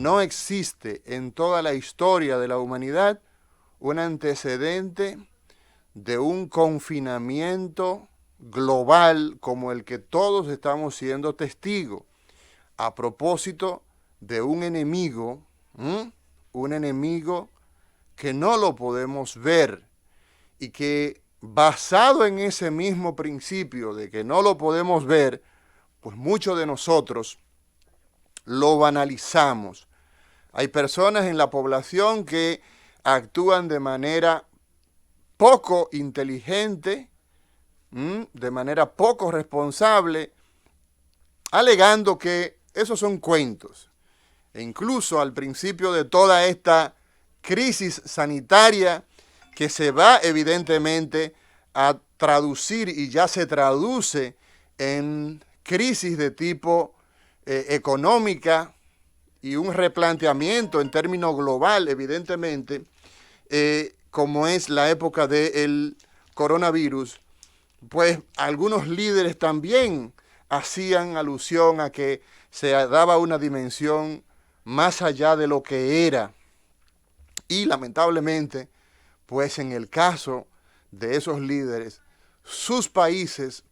no existe en toda la historia de la humanidad un antecedente de un confinamiento global como el que todos estamos siendo testigos, a propósito de un enemigo, un enemigo que no lo podemos ver y que, basado en ese mismo principio de que no lo podemos ver, pues muchos de nosotros lo banalizamos. Hay personas en la población que actúan de manera poco inteligente, de manera poco responsable, alegando que esos son cuentos. E incluso al principio de toda esta crisis sanitaria, que se va evidentemente a traducir y ya se traduce en crisis de tipo económica y un replanteamiento en términos global, evidentemente, como es la época del coronavirus, pues algunos líderes también hacían alusión a que se daba una dimensión más allá de lo que era. Y lamentablemente, pues en el caso de esos líderes, sus países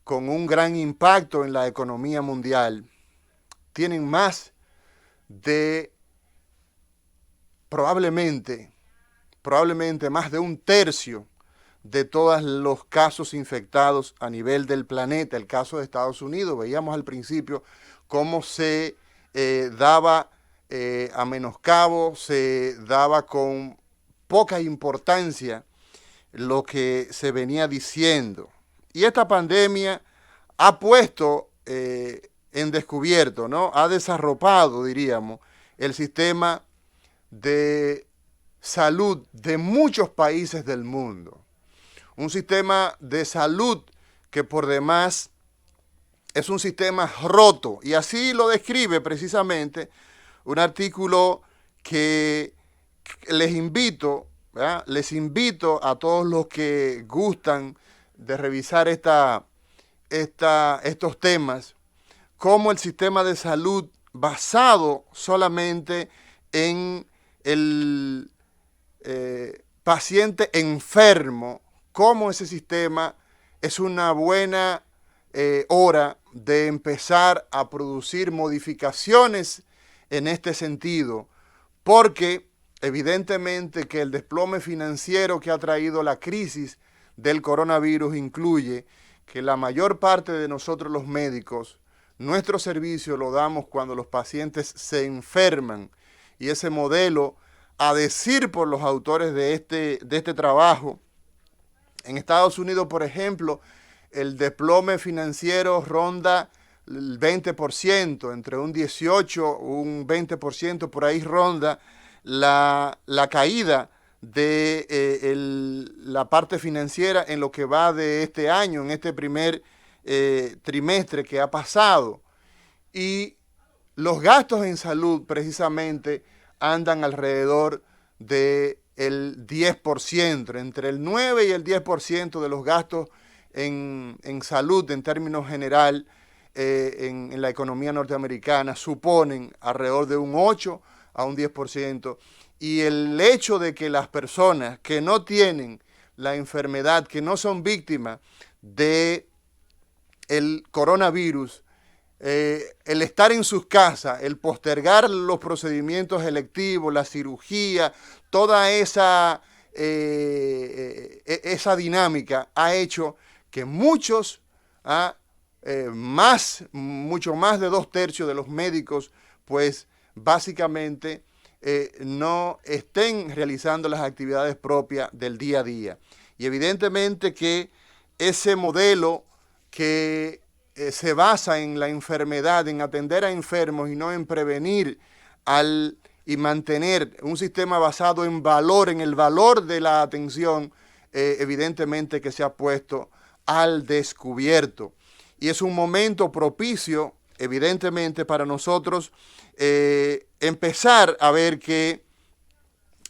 con un gran impacto en la economía mundial, tienen más de probablemente más de un tercio de todos los casos infectados a nivel del planeta. El caso de Estados Unidos, veíamos al principio cómo se daba a menoscabo, se daba con poca importancia lo que se venía diciendo. Y esta pandemia ha puesto en descubierto, ¿no? Ha desarropado, diríamos, el sistema de salud de muchos países del mundo. Un sistema de salud que por demás es un sistema roto, y así lo describe precisamente un artículo que les invito a todos los que gustan de revisar estos temas, como el sistema de salud basado solamente en el paciente enfermo, cómo ese sistema es una buena hora de empezar a producir modificaciones en este sentido, porque evidentemente que el desplome financiero que ha traído la crisis del coronavirus incluye que la mayor parte de nosotros los médicos, nuestro servicio lo damos cuando los pacientes se enferman, y ese modelo, a decir por los autores de este trabajo, en Estados Unidos, por ejemplo, el desplome financiero ronda el 20%, entre un 18, un 20%, por ahí ronda la caída de la parte financiera en lo que va de este año, en este primer trimestre que ha pasado. Y los gastos en salud precisamente andan alrededor del 10%, entre el 9 y el 10% de los gastos en salud en términos general en la economía norteamericana suponen alrededor de un 8 a un 10%. Y el hecho de que las personas que no tienen la enfermedad, que no son víctimas del coronavirus, el estar en sus casas, el postergar los procedimientos electivos, la cirugía, toda esa dinámica ha hecho que muchos, mucho más de 2/3 de los médicos, pues básicamente no estén realizando las actividades propias del día a día. Y evidentemente que ese modelo que se basa en la enfermedad, en atender a enfermos y no en prevenir y mantener un sistema basado en valor, en el valor de la atención, evidentemente que se ha puesto al descubierto. Y es un momento propicio, evidentemente, para nosotros empezar a ver que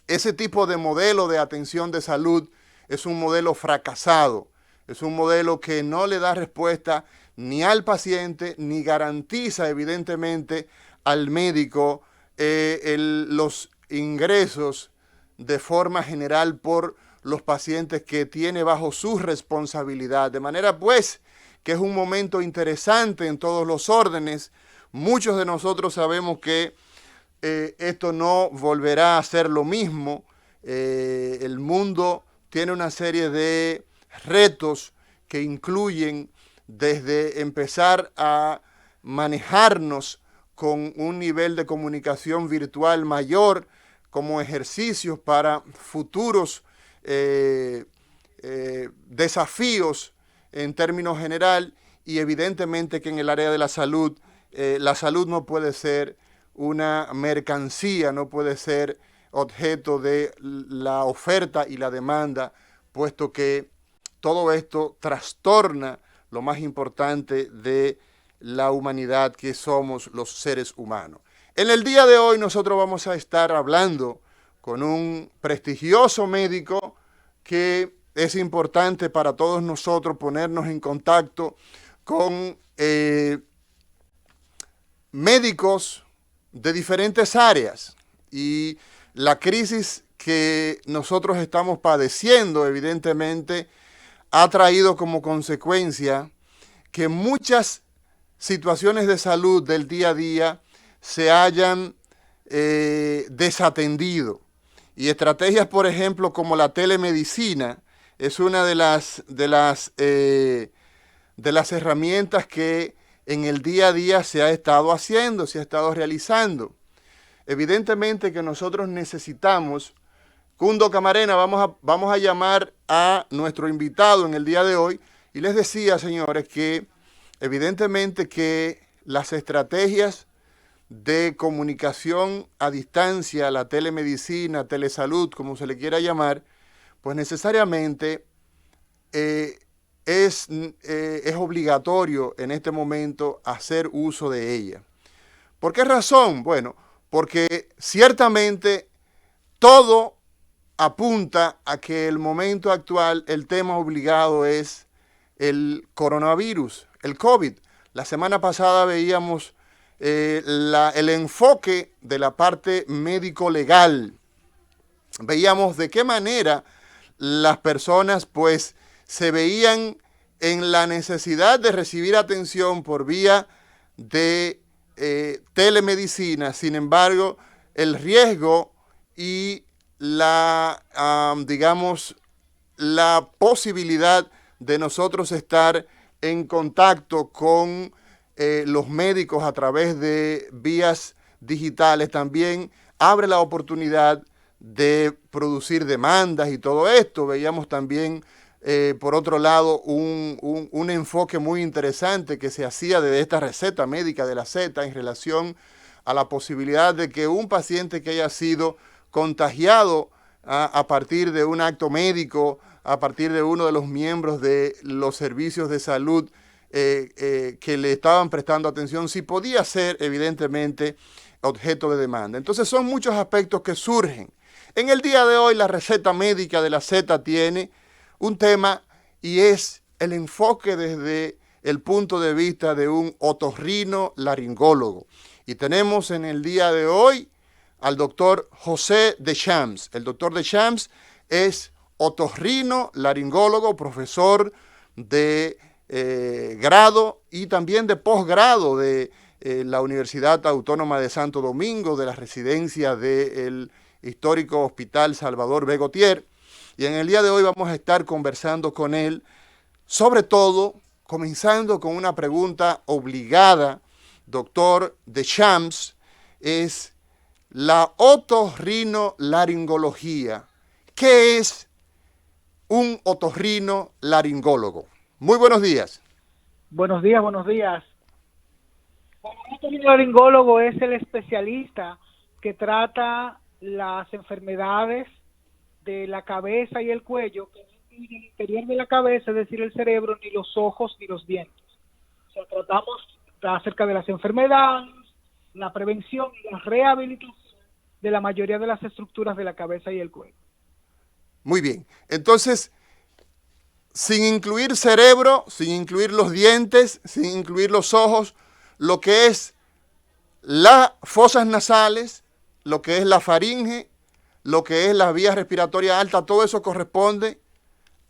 ese tipo de modelo de atención de salud es un modelo fracasado, es un modelo que no le da respuesta ni al paciente, ni garantiza evidentemente al médico los ingresos de forma general por los pacientes que tiene bajo su responsabilidad. De manera pues que es un momento interesante en todos los órdenes. Muchos de nosotros sabemos que esto no volverá a ser lo mismo. El mundo tiene una serie de retos que incluyen desde empezar a manejarnos con un nivel de comunicación virtual mayor como ejercicios para futuros desafíos en términos general, y evidentemente que en el área de la salud no puede ser una mercancía, no puede ser objeto de la oferta y la demanda, puesto que todo esto trastorna lo más importante de la humanidad, que somos los seres humanos. En el día de hoy nosotros vamos a estar hablando con un prestigioso médico que es importante para todos nosotros ponernos en contacto con médicos de diferentes áreas, y la crisis que nosotros estamos padeciendo evidentemente ha traído como consecuencia que muchas situaciones de salud del día a día se hayan desatendido, y estrategias, por ejemplo, como la telemedicina es una de las herramientas que en el día a día se ha estado haciendo, se ha estado realizando. Evidentemente que nosotros necesitamos, Cundo Camarena, vamos a llamar a nuestro invitado en el día de hoy, y les decía, señores, que evidentemente que las estrategias de comunicación a distancia, la telemedicina, telesalud, como se le quiera llamar, pues necesariamente es obligatorio en este momento hacer uso de ella. ¿Por qué razón? Bueno, porque ciertamente todo apunta a que el momento actual, el tema obligado es el coronavirus, el COVID. La semana pasada veíamos el enfoque de la parte médico-legal. Veíamos de qué manera las personas pues se veían en la necesidad de recibir atención por vía de telemedicina. Sin embargo, el riesgo y la posibilidad de nosotros estar en contacto con los médicos a través de vías digitales también abre la oportunidad de producir demandas y todo esto. Veíamos también, por otro lado, un enfoque muy interesante que se hacía de esta receta médica de la Z en relación a la posibilidad de que un paciente que haya sido contagiado a partir de un acto médico, a partir de uno de los miembros de los servicios de salud que le estaban prestando atención, si podía ser evidentemente objeto de demanda. Entonces son muchos aspectos que surgen. En el día de hoy la receta médica de la Z tiene un tema, y es el enfoque desde el punto de vista de un otorrinolaringólogo. Y tenemos en el día de hoy al doctor José Deschamps. El doctor Deschamps es otorrinolaringólogo, profesor de grado y también de posgrado de la Universidad Autónoma de Santo Domingo, de la residencia del histórico Hospital Salvador B. Gautier. Y en el día de hoy vamos a estar conversando con él, sobre todo comenzando con una pregunta obligada. Doctor Deschamps, es la otorrinolaringología. ¿Qué es un otorrinolaringólogo? Muy buenos días. Buenos días, buenos días. Un otorrinolaringólogo es el especialista que trata las enfermedades de la cabeza y el cuello, que no incluye el interior de la cabeza, es decir, el cerebro, ni los ojos, ni los dientes. O sea, tratamos acerca de las enfermedades, la prevención y la rehabilitación de la mayoría de las estructuras de la cabeza y el cuello. Muy bien. Entonces, sin incluir cerebro, sin incluir los dientes, sin incluir los ojos, lo que es las fosas nasales, lo que es la faringe, lo que es la vía respiratoria alta, todo eso corresponde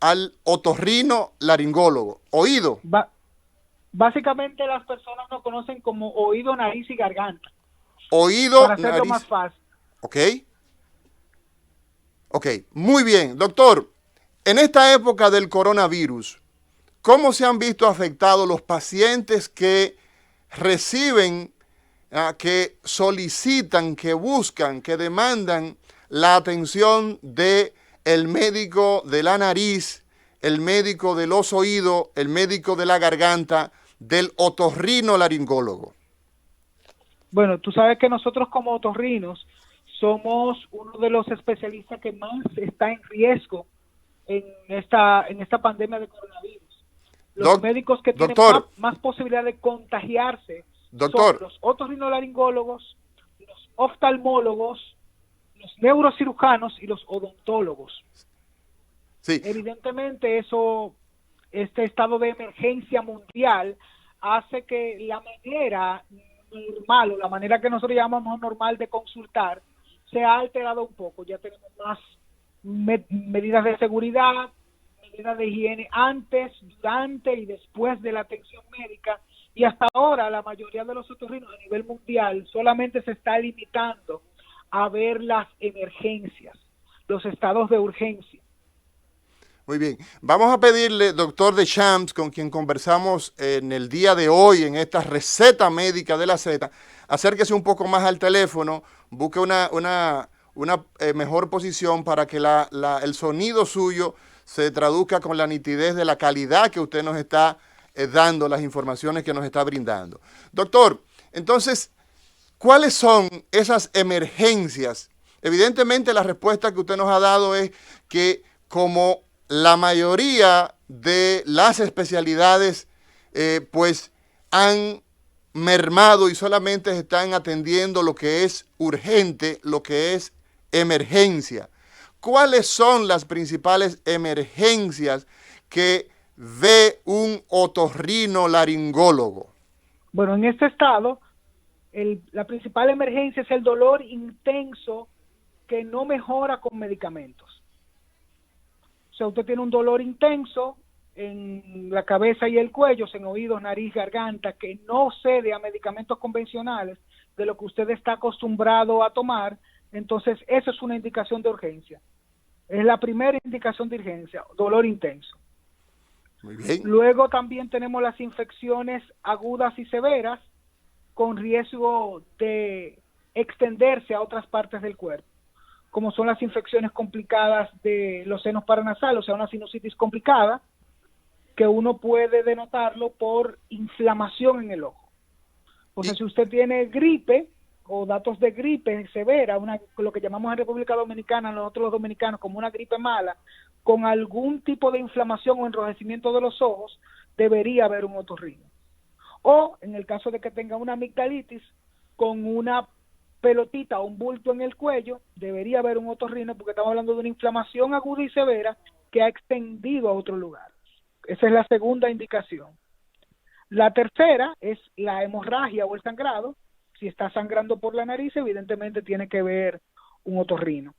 al otorrino laringólogo. Oído. Básicamente las personas lo conocen como oído, nariz y garganta. Oído, para hacerlo nariz. más fácil. Ok. Ok, muy bien. Doctor, en esta época del coronavirus, ¿cómo se han visto afectados los pacientes que reciben, que solicitan, que buscan, que demandan la atención de el médico de la nariz, el médico de los oídos, el médico de la garganta, del otorrinolaringólogo? Bueno, tú sabes que nosotros como otorrinos somos uno de los especialistas que más está en riesgo en esta pandemia de coronavirus. Los médicos que tienen más posibilidad de contagiarse son los otorrinolaringólogos, los oftalmólogos, los neurocirujanos y los odontólogos. Sí. Evidentemente este estado de emergencia mundial hace que la manera normal o la manera que nosotros llamamos normal de consultar se ha alterado un poco. Ya tenemos más medidas de seguridad, medidas de higiene antes, durante y después de la atención médica, y hasta ahora la mayoría de los otorrinos a nivel mundial solamente se está limitando a ver las emergencias, los estados de urgencia. Muy bien. Vamos a pedirle, doctor Deschamps, con quien conversamos en el día de hoy, en esta receta médica de la Z, acérquese un poco más al teléfono, busque una mejor posición para que el sonido suyo se traduzca con la nitidez de la calidad que usted nos está dando, las informaciones que nos está brindando. Doctor, entonces, ¿cuáles son esas emergencias? Evidentemente la respuesta que usted nos ha dado es que como la mayoría de las especialidades pues han mermado y solamente están atendiendo lo que es urgente, lo que es emergencia. ¿Cuáles son las principales emergencias que ve un otorrinolaringólogo? Bueno, en este estado, la principal emergencia es el dolor intenso que no mejora con medicamentos. O sea, usted tiene un dolor intenso en la cabeza y el cuello, en oídos, nariz, garganta, que no cede a medicamentos convencionales de lo que usted está acostumbrado a tomar. Entonces, eso es una indicación de urgencia. Es la primera indicación de urgencia, dolor intenso. Muy bien. Luego también tenemos las infecciones agudas y severas con riesgo de extenderse a otras partes del cuerpo, como son las infecciones complicadas de los senos paranasales, o sea, una sinusitis complicada, que uno puede denotarlo por inflamación en el ojo. O sea, si usted tiene gripe o datos de gripe severa, lo que llamamos en República Dominicana, nosotros los dominicanos, como una gripe mala, con algún tipo de inflamación o enrojecimiento de los ojos, debería haber un otorrino. O en el caso de que tenga una amigdalitis con una pelotita o un bulto en el cuello, debería haber un otorrino, porque estamos hablando de una inflamación aguda y severa que ha extendido a otro lugar. Esa es la segunda indicación. La tercera es la hemorragia o el sangrado. Si está sangrando por la nariz, evidentemente tiene que ver un otorrino.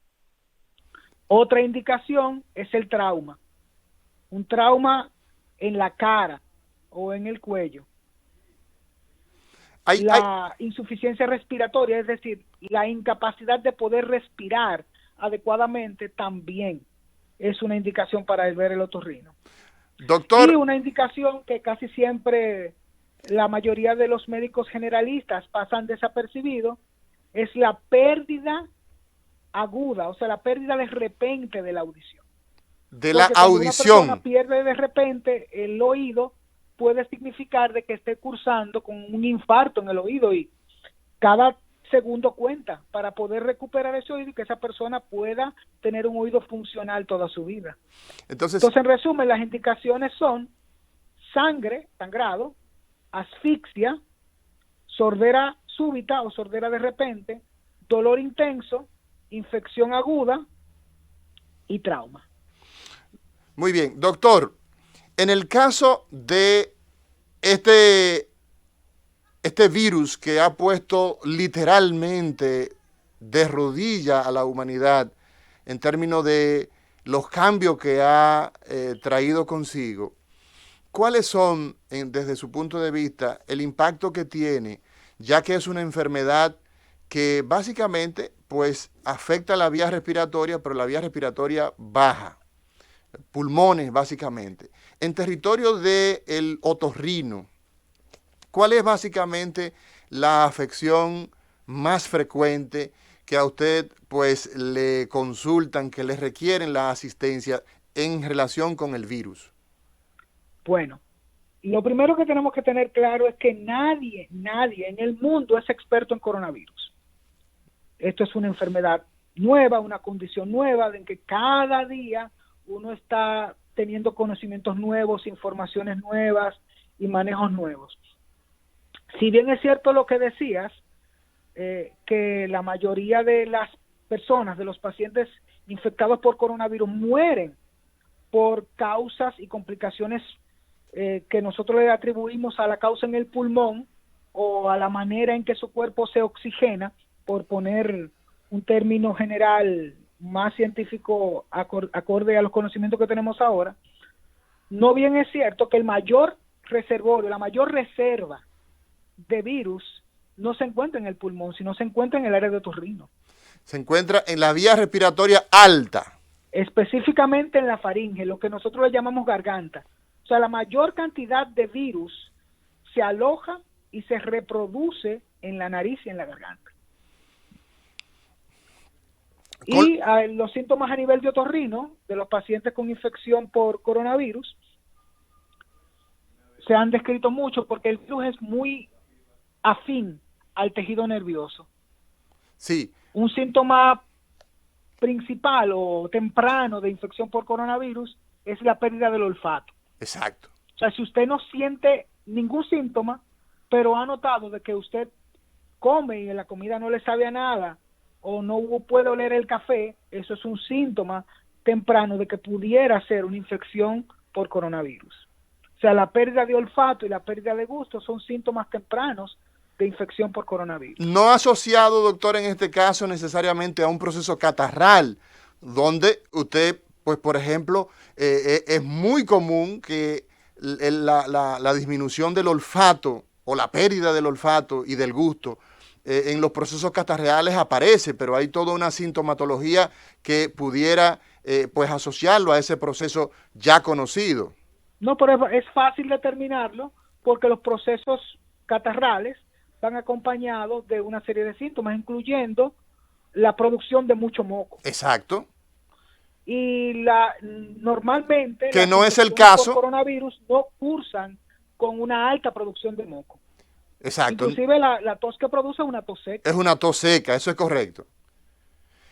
Otra indicación es el trauma. Un trauma en la cara o en el cuello. La insuficiencia respiratoria, es decir, la incapacidad de poder respirar adecuadamente, también es una indicación para ver el otorrino. Doctor. Y una indicación que casi siempre la mayoría de los médicos generalistas pasan desapercibido es la pérdida aguda, o sea, la pérdida de repente de la audición. De la audición. Una persona pierde de repente el oído, puede significar de que esté cursando con un infarto en el oído, y cada segundo cuenta para poder recuperar ese oído y que esa persona pueda tener un oído funcional toda su vida. Entonces, en resumen, las indicaciones son sangrado, asfixia, sordera súbita o sordera de repente, dolor intenso, infección aguda y trauma. Muy bien, doctor, en el caso de este virus que ha puesto literalmente derrodilla a la humanidad en términos de los cambios que ha traído consigo, ¿cuáles son, desde su punto de vista, el impacto que tiene, ya que es una enfermedad que básicamente pues afecta la vía respiratoria, pero la vía respiratoria baja, pulmones básicamente? En territorio del otorrino, ¿cuál es básicamente la afección más frecuente que a usted pues le consultan, que le requieren la asistencia en relación con el virus? Bueno, lo primero que tenemos que tener claro es que nadie en el mundo es experto en coronavirus. Esto es una enfermedad nueva, una condición nueva, en que cada día uno está teniendo conocimientos nuevos, informaciones nuevas y manejos nuevos. Si bien es cierto lo que decías, que la mayoría de las personas, de los pacientes infectados por coronavirus, mueren por causas y complicaciones que nosotros le atribuimos a la causa en el pulmón o a la manera en que su cuerpo se oxigena, por poner un término general más científico acorde a los conocimientos que tenemos ahora. No bien es cierto que el mayor reservorio, la mayor reserva de virus no se encuentra en el pulmón, sino se encuentra en el área de otorrino. Se encuentra en la vía respiratoria alta. Específicamente en la faringe, lo que nosotros le llamamos garganta. O sea, la mayor cantidad de virus se aloja y se reproduce en la nariz y en la garganta. Y los síntomas a nivel de otorrino de los pacientes con infección por coronavirus se han descrito mucho porque el virus es muy afín al tejido nervioso. Sí. Un síntoma principal o temprano de infección por coronavirus es la pérdida del olfato. Exacto. O sea, si usted no siente ningún síntoma, pero ha notado de que usted come y la comida no le sabe a nada, o no puede oler el café, eso es un síntoma temprano de que pudiera ser una infección por coronavirus. O sea, la pérdida de olfato y la pérdida de gusto son síntomas tempranos de infección por coronavirus. No asociado, doctor, en este caso necesariamente a un proceso catarral, donde usted, pues por ejemplo, es muy común que la disminución del olfato o la pérdida del olfato y del gusto en los procesos catarreales aparece, pero hay toda una sintomatología que pudiera pues asociarlo a ese proceso ya conocido. No, pero es fácil determinarlo porque los procesos catarrales van acompañados de una serie de síntomas, incluyendo la producción de mucho moco. Exacto. Y normalmente que no es el caso por coronavirus no cursan con una alta producción de moco. Exacto. Inclusive la tos que produce es una tos seca. Es una tos seca, eso es correcto.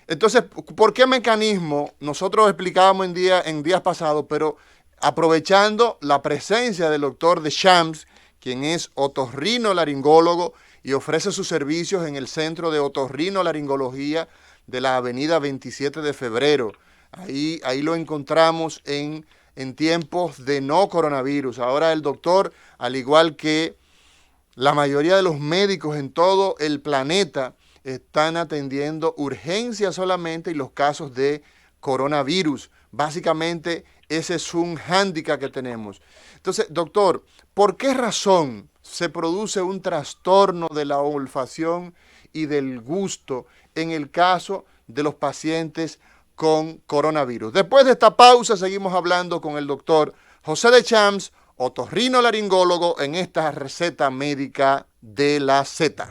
Entonces, ¿por qué mecanismo? Nosotros explicábamos en días pasados, pero aprovechando la presencia del doctor Deschamps, quien es otorrinolaringólogo y ofrece sus servicios en el Centro de Otorrinolaringología de la avenida 27 de febrero. Ahí lo encontramos en tiempos de no coronavirus. Ahora el doctor, al igual que la mayoría de los médicos en todo el planeta, están atendiendo urgencias solamente y los casos de coronavirus. Básicamente ese es un hándicap que tenemos. Entonces, doctor, ¿por qué razón se produce un trastorno de la olfacción y del gusto en el caso de los pacientes con coronavirus? Después de esta pausa seguimos hablando con el doctor José Deschamps, otorrinolaringólogo, en esta receta médica de la Z.